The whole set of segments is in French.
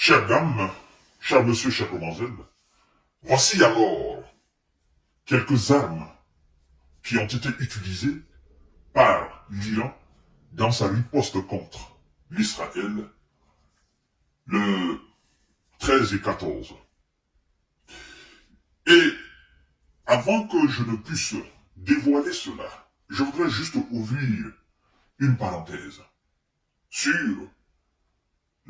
Chère dame, cher monsieur, chère demoiselle, voici alors quelques armes qui ont été utilisées par l'Iran dans sa riposte contre l'Israël le 13 et 14. Et avant que je ne puisse dévoiler cela, je voudrais juste ouvrir une parenthèse sur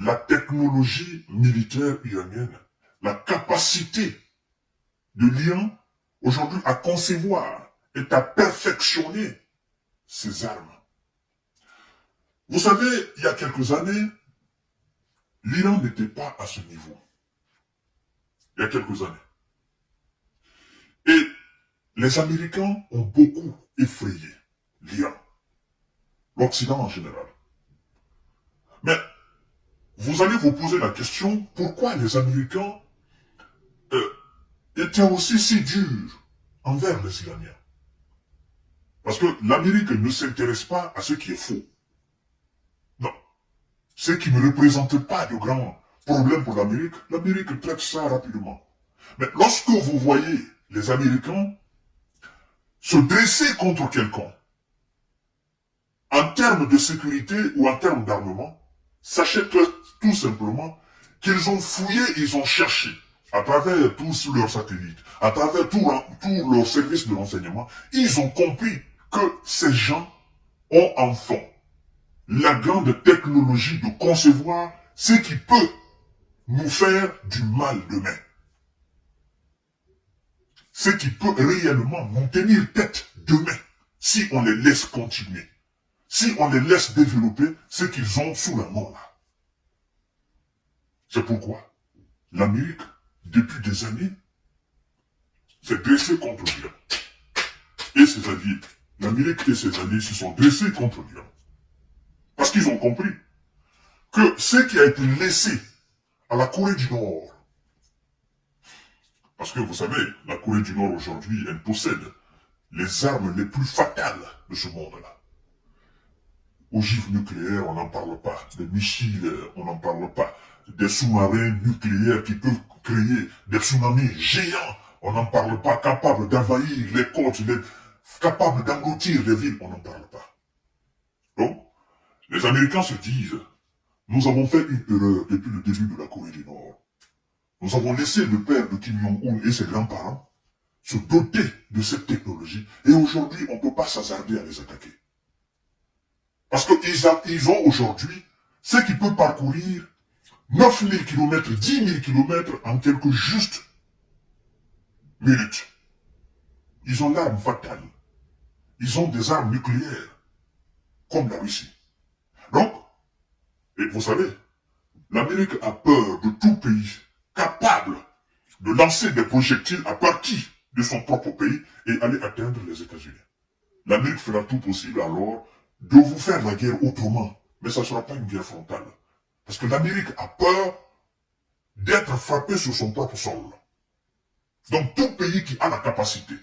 la technologie militaire iranienne, la capacité de l'Iran aujourd'hui à concevoir et à perfectionner ses armes. Vous savez, il y a quelques années, l'Iran n'était pas à ce niveau. Il y a quelques années. Et les Américains ont beaucoup effrayé l'Iran, l'Occident en général. Mais vous allez vous poser la question, pourquoi les Américains étaient aussi si durs envers les Iraniens? Parce que l'Amérique ne s'intéresse pas à ce qui est faux. Non. Ce qui ne représente pas de grands problèmes pour l'Amérique traite ça rapidement. Mais lorsque vous voyez les Américains se dresser contre quelqu'un, en termes de sécurité ou en termes d'armement, sachez tout simplement qu'ils ont fouillé, ils ont cherché, à travers tous leurs satellites, à travers tous leurs services de renseignement, ils ont compris que ces gens ont en fond la grande technologie de concevoir ce qui peut nous faire du mal demain. Ce qui peut réellement nous tenir tête demain si on les laisse continuer. Si on les laisse développer ce qu'ils ont sous la main là. C'est pourquoi l'Amérique, depuis des années, s'est dressée contre l'Iran. Et ses alliés. L'Amérique et ses alliés se sont dressés contre l'Iran. Parce qu'ils ont compris que ce qui a été laissé à la Corée du Nord, parce que vous savez, la Corée du Nord aujourd'hui, elle possède les armes les plus fatales de ce monde-là. Ogives nucléaires, on n'en parle pas. Des missiles, on n'en parle pas. Des sous-marins nucléaires qui peuvent créer des tsunamis géants, on n'en parle pas. Capables d'envahir les côtes, capables d'engloutir les villes, on n'en parle pas. Donc, les Américains se disent, nous avons fait une erreur depuis le début de la Corée du Nord. Nous avons laissé le père de Kim Jong-un et ses grands-parents se doter de cette technologie et aujourd'hui, on ne peut pas s'hasarder à les attaquer. Parce qu'ils ont aujourd'hui ce qui peut parcourir 9000 km, 10 000 km en quelques justes minutes. Ils ont l'arme fatale. Ils ont des armes nucléaires, comme la Russie. Donc, et vous savez, l'Amérique a peur de tout pays capable de lancer des projectiles à partir de son propre pays et aller atteindre les États-Unis. L'Amérique fera tout possible alors de vous faire la guerre autrement. Mais ça ne sera pas une guerre frontale. Parce que l'Amérique a peur d'être frappé sur son propre sol. Donc tout pays qui a la capacité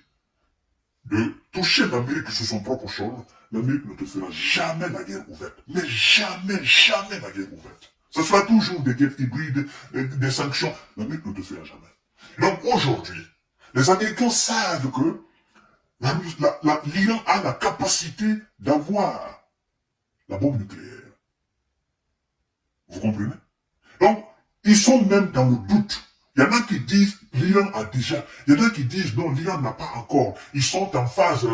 de toucher l'Amérique sur son propre sol, l'Amérique ne te fera jamais la guerre ouverte. Mais jamais, jamais la guerre ouverte. Ce sera toujours des guerres hybrides, des sanctions. L'Amérique ne te fera jamais. Donc aujourd'hui, les Américains savent que l'Iran a la capacité d'avoir la bombe nucléaire. Vous comprenez? Donc, ils sont même dans le doute. Il y en a qui disent, l'Iran a déjà. Il y en a qui disent, non, l'Iran n'a pas encore. Ils sont en phase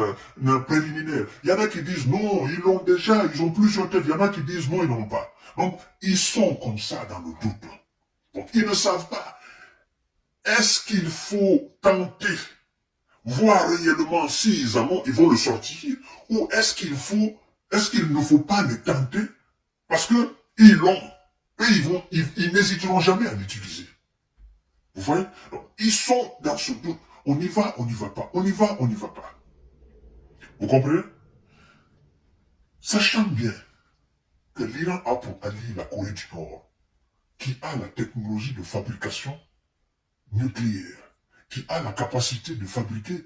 préliminaire. Il y en a qui disent, non, ils l'ont déjà, ils ont plusieurs têtes. Il y en a qui disent, non, ils n'ont pas. Donc, ils sont comme ça dans le doute. Donc, ils ne savent pas. Est-ce qu'il faut tenter, voir réellement s'ils en ont, ils vont le sortir, ou est-ce qu'il ne faut pas le tenter, parce que ils l'ont. Et ils n'hésiteront jamais à l'utiliser. Vous voyez? Donc, ils sont dans ce doute. On y va, on n'y va pas. On y va, on n'y va pas. Vous comprenez? Sachant bien que l'Iran a pour allié la Corée du Nord, qui a la technologie de fabrication nucléaire, qui a la capacité de fabriquer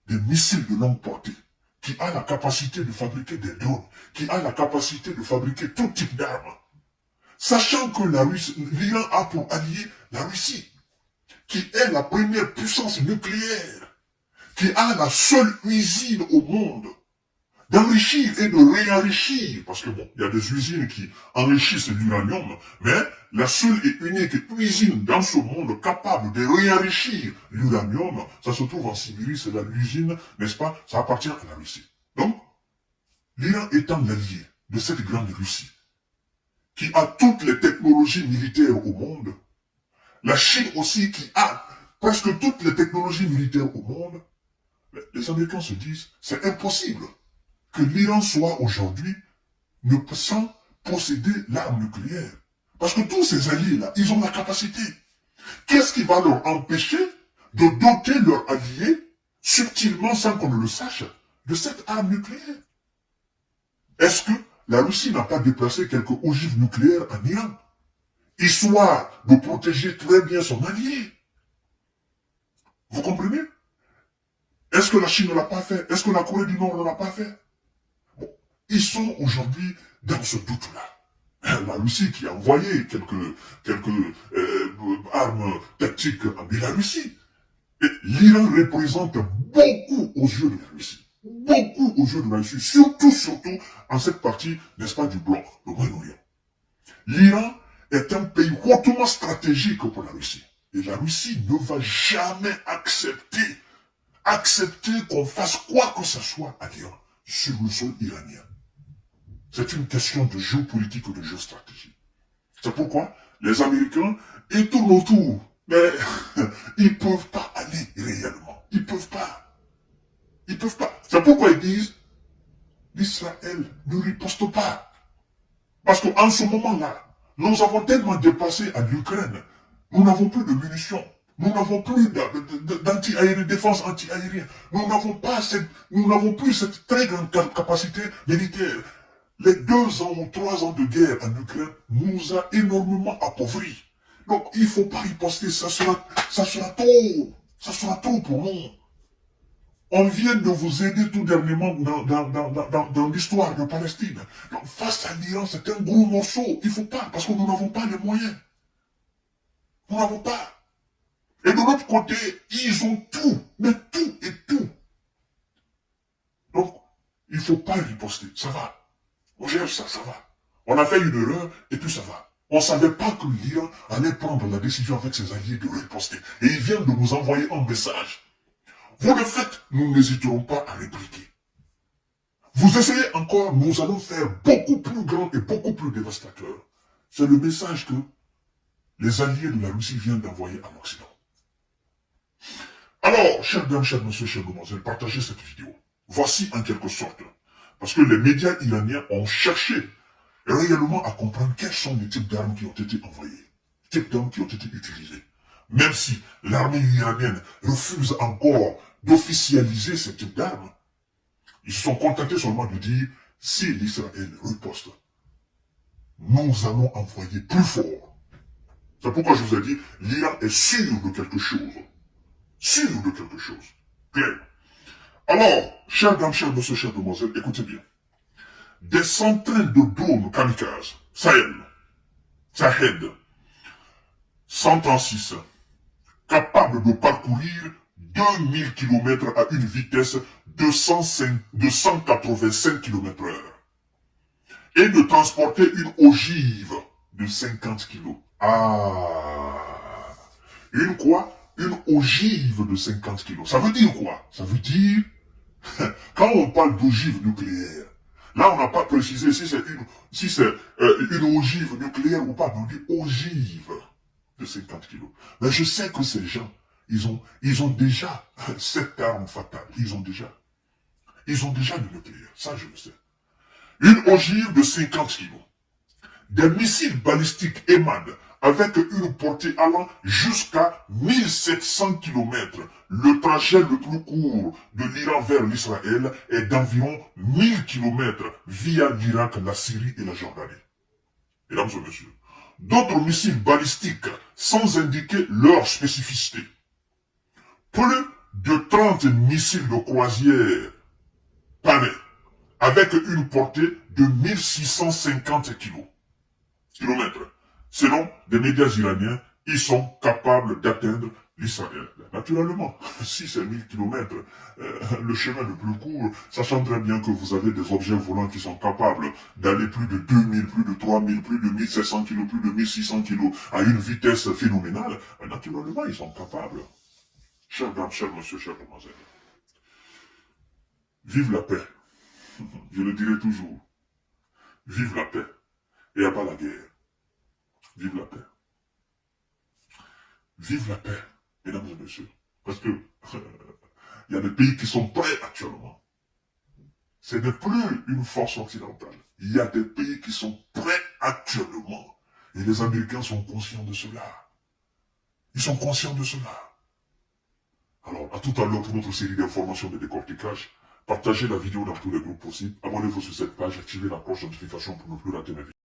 des missiles de longue portée, qui a la capacité de fabriquer des drones, qui a la capacité de fabriquer tout type d'armes. Sachant que l'Iran a pour allié la Russie, qui est la première puissance nucléaire, qui a la seule usine au monde d'enrichir et de réenrichir, parce que bon, il y a des usines qui enrichissent l'uranium, mais la seule et unique usine dans ce monde capable de réenrichir l'uranium, ça se trouve en Sibérie, c'est l'usine, n'est-ce pas, ça appartient à la Russie. Donc, l'Iran étant l'allié de cette grande Russie, qui a toutes les technologies militaires au monde, la Chine aussi qui a presque toutes les technologies militaires au monde, les Américains se disent, c'est impossible que l'Iran soit aujourd'hui sans posséder l'arme nucléaire. Parce que tous ces alliés-là, ils ont la capacité. Qu'est-ce qui va leur empêcher de doter leurs alliés, subtilement sans qu'on ne le sache, de cette arme nucléaire? Est-ce que la Russie n'a pas déplacé quelques ogives nucléaires en Iran, histoire de protéger très bien son allié? Vous comprenez? Est-ce que la Chine ne l'a pas fait? Est-ce que la Corée du Nord ne l'a pas fait? Bon, ils sont aujourd'hui dans ce doute-là. La Russie qui a envoyé quelques armes tactiques en Biélorussie. Et l'Iran représente beaucoup aux yeux de la Russie. Beaucoup aux yeux de la Russie. Surtout en cette partie, n'est-ce pas, du bloc, le Moyen-Orient. L'Iran est un pays hautement stratégique pour la Russie. Et la Russie ne va jamais accepter qu'on fasse quoi que ce soit à l'Iran sur le sol iranien. C'est une question de géopolitique ou de géostratégie. C'est pourquoi les Américains, ils tournent autour, mais ils ne peuvent pas aller réellement. Ils ne peuvent pas. Ils ne peuvent pas. C'est pourquoi ils disent, l'Israël ne riposte pas. Parce qu'en ce moment-là, nous avons tellement dépassé à l'Ukraine, nous n'avons plus de munitions. Nous n'avons plus d'anti-aérien, défense anti-aérienne. Nous n'avons plus cette très grande capacité militaire. Les 2 ans ou 3 ans de guerre en Ukraine nous a énormément appauvris. Donc, il ne faut pas riposter, ça sera trop. Ça sera trop pour nous. On vient de vous aider tout dernièrement dans l'histoire de Palestine. Donc, face à l'Iran, c'est un gros morceau. Il ne faut pas, parce que nous n'avons pas les moyens. Nous n'avons pas. Et de l'autre côté, ils ont tout, mais tout et tout. Donc, il ne faut pas riposter, ça va. On gère ça, ça va. On a fait une erreur et puis ça va. On ne savait pas que l'Iran allait prendre la décision avec ses alliés de riposter. Et ils viennent de nous envoyer un message. Vous le faites, nous n'hésiterons pas à répliquer. Vous essayez encore, nous allons faire beaucoup plus grand et beaucoup plus dévastateur. C'est le message que les alliés de la Russie viennent d'envoyer à l'Occident. Alors, chers dames, chers messieurs, chers demoiselles, partagez cette vidéo. Voici en quelque sorte, parce que les médias iraniens ont cherché réellement à comprendre quels sont les types d'armes qui ont été envoyées, types d'armes qui ont été utilisées. Même si l'armée iranienne refuse encore d'officialiser ce type d'armes, ils se sont contentés seulement de dire, si l'Israël riposte, nous allons envoyer plus fort. C'est pourquoi je vous ai dit, l'Iran est sûr de quelque chose. Sûr de quelque chose. Clair. Alors, chers dames, chers messieurs, chères demoiselles, écoutez bien. Des centaines de drones kamikazes, Sahel, 136, capables de parcourir 2000 km à une vitesse de 185 km/h et de transporter une ogive de 50 kg. Ah, une quoi? Une ogive de 50 kg. Ça veut dire quoi? Ça veut dire, quand on parle d'ogive nucléaire, là on n'a pas précisé si c'est une ogive nucléaire ou pas, on dit ogive de 50 kg. Mais je sais que ces gens, ils ont déjà cette arme fatale. Ils ont déjà le nucléaire. Ça, je le sais. Une ogive de 50 kg. Des missiles balistiques EMAD avec une portée allant jusqu'à 1700 km. Le trajet le plus court de l'Iran vers l'Israël est d'environ 1000 km via l'Irak, la Syrie et la Jordanie. Mesdames et messieurs, d'autres missiles balistiques sans indiquer leur spécificité. Plus de 30 missiles de croisière panés avec une portée de 1650 km. Selon des médias iraniens, ils sont capables d'atteindre l'Israël. Naturellement, si c'est 1000 km, le chemin le plus court, sachant très bien que vous avez des objets volants qui sont capables d'aller plus de 2000, plus de 3000, plus de 1700 kg, plus de 1600 kg à une vitesse phénoménale, naturellement, ils sont capables. Chers dames, chers monsieur, chers demoiselles, vive la paix. Je le dirai toujours. Vive la paix. Et à pas la guerre. Vive la paix. Vive la paix, mesdames et messieurs. Parce que il y a des pays qui sont prêts actuellement. Ce n'est plus une force occidentale. Il y a des pays qui sont prêts actuellement. Et les Américains sont conscients de cela. Ils sont conscients de cela. Alors, à tout à l'heure pour notre série d'informations de décortiquage. Partagez la vidéo dans tous les groupes possibles. Abonnez-vous sur cette page, activez la cloche de notification pour ne plus rater mes vidéos.